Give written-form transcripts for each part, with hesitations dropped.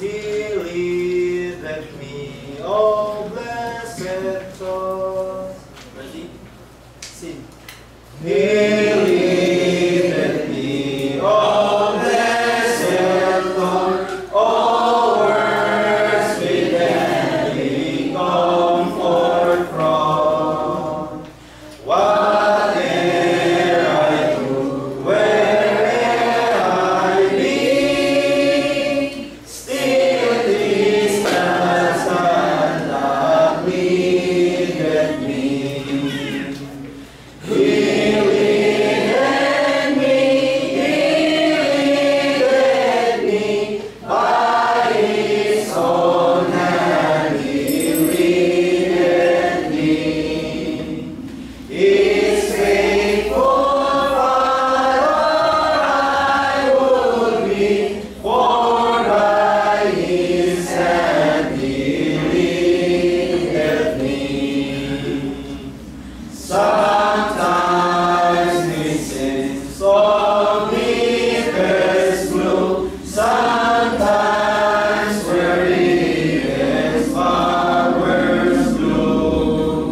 He leadeth me, O blessed cause. Ready? Sing. He leadeth me, O blessed Lord, all words within me comfort from. Whate'er I do, where'er I be, still this stands and that leadeth me. He leadeth me by His own hand. He leadeth me. His faithful follower I would be, for by His hand He leadeth me. Sometimes His sins of deepest blue, sometimes where deepest flowers bloom.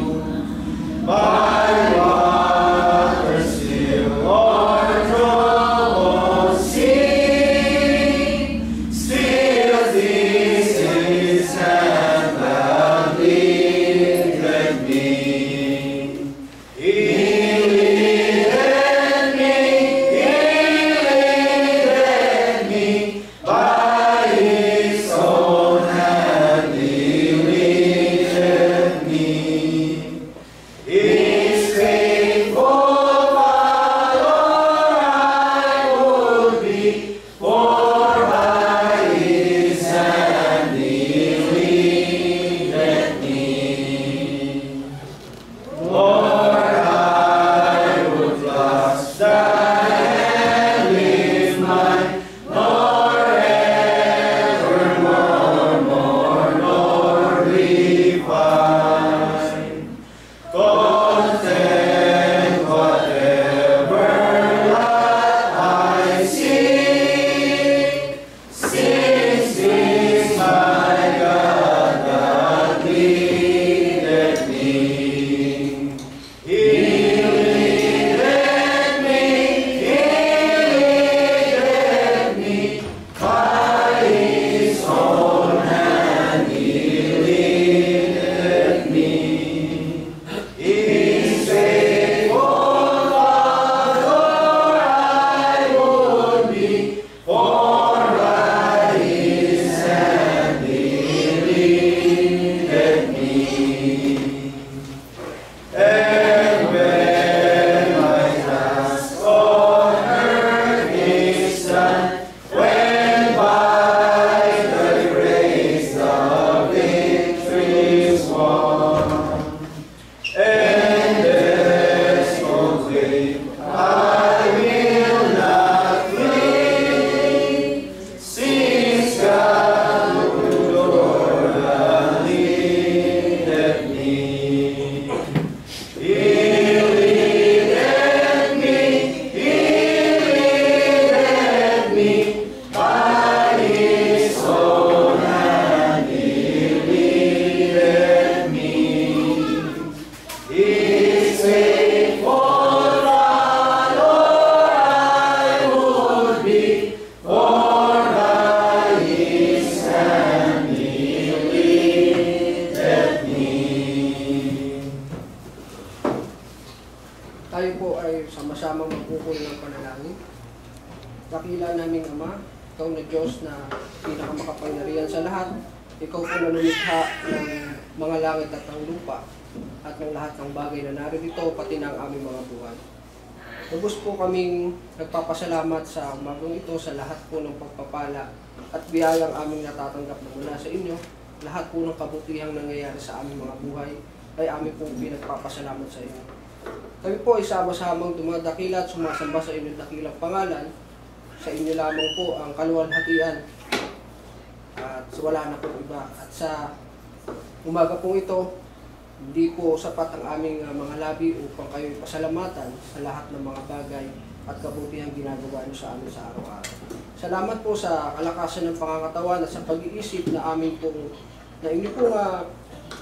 By water still or troubled sea, still this His hand that leadeth me. He leadeth me by His own hand. He leadeth me. His faithful follower I would be, for by His hand He leadeth me. Lord, I would clasp Thy hand with mine, nor evermore refine. Content whatever lot I see, since this my God that leadeth me. He leadeth me by His own hand. He leadeth me. His faithful follower I would be, for by His hand He leadeth me. And when my task on earth is done, when by the grace the victory is won, and death proclaim, I will not flee, since God who Jordan leadeth me. He leadeth me by His own hand. He leadeth me. His faithful follower I would be, for by His hand He leadeth me. Tayo po ay sama-samang magpupul ng panalangin. Dakila naming Ama, Ikaw na Diyos na pinakamakapangyarihan sa lahat. Ikaw po na lumikha ng mga langit at ng lupa at ng lahat ng bagay na narito, pati ng aming mga buhay. Lubos po kaming nagpapasalamat sa umagang ito sa lahat po ng pagpapala at biyayang aming natatanggap na mula sa inyo. Lahat po ng kabutihang nangyayari sa aming mga buhay ay aming po pinagpapasalamat sa inyo. Kami po ay sama-samang dumadakila at sumasamba sa inyong dakilang pangalan. Sa inyo lamang po ang kaluwalhatian at wala na po iba. At sa umaga po ito, hindi po sapat ang aming mga labi upang kayo pasalamatan sa lahat ng mga bagay at kabutihang ginagawa niyo sa amin sa araw-araw. Salamat po sa kalakasan ng pangangatawan at sa pag-iisip na amin pong na inyo pong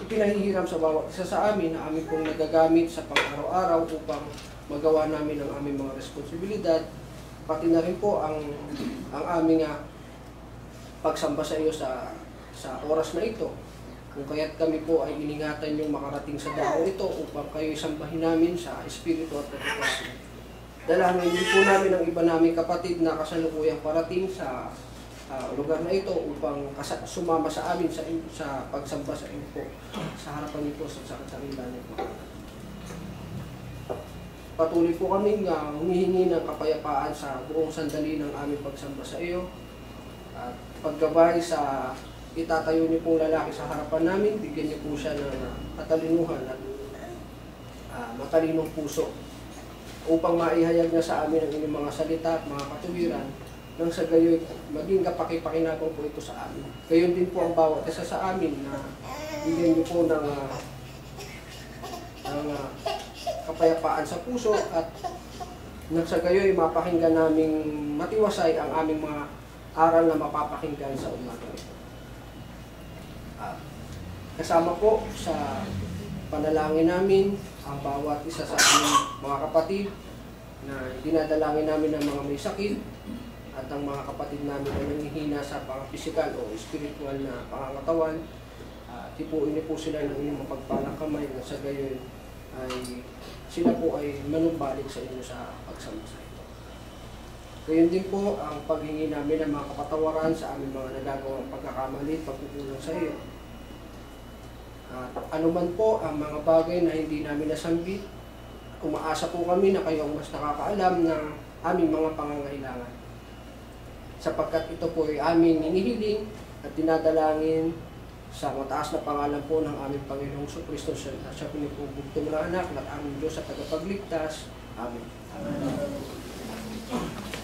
ipinahihiram sa bawat isa sa amin na amin pong nagagamit sa pang-araw-araw upang magawa namin ang aming mga responsibilidad, pati na rin po ang aming pagsamba sa iyo sa oras na ito. Kung kaya't kami po ay iningatan yung makarating sa dao ito upang kayo sambahin namin sa Espiritu at Katapatan. Dalangin din po namin ang iba naming kapatid na kasalukuyang parating sa lugar na ito upang sumama sa amin sa pagsamba sa inyo po sa harapan nito sa katangilan ng mga. Patuloy po kami humihingi ng kapayapaan sa buong sandali ng aming pagsamba sa iyo at paggabay sa itatayo niyo pong lalaki sa harapan namin, bigyan niyo po siya ng katalinuhan at matalinong puso upang maihayag na sa amin ang inyong mga salita at mga katuwiran nang sa gayoy maging kapaki-pakinabang po ito sa amin. Gayon din po ang bawat isa sa amin na bigyan niyo po ng kapayapaan sa puso at nang sa gayoy mapakinggan naming matiwasay ang aming mga aral na mapapakinggan sa umaga ito. Kasama po sa panalangin namin ang bawat isa sa aming mga kapatid na dinadalangin namin ng mga may sakit at ang mga kapatid namin na nanghihina sa pang-pisikal o spiritual na pangangatawan. Tipuin niyo po sila ng inyong mapagpalang kamay na sa gayon ay sila po ay manumbalik sa inyo sa pagsamba sa ito. Gayon din po ang paghingi namin ng mga kapatawaran sa aming mga nagagawang pagkakamali, pagkukulang sa iyo. Anuman po ang mga bagay na hindi namin nasambit, umaasa po kami na kayo ang mas nakakaalam ng aming mga pangangailangan. Sapagkat ito po ay aming hinihiling at dinadalangin sa mataas na pangalan po ng aming Panginoong Kristo sa pinipubugtong na anak ng aming Diyos at tagapagligtas. Amen. Amen.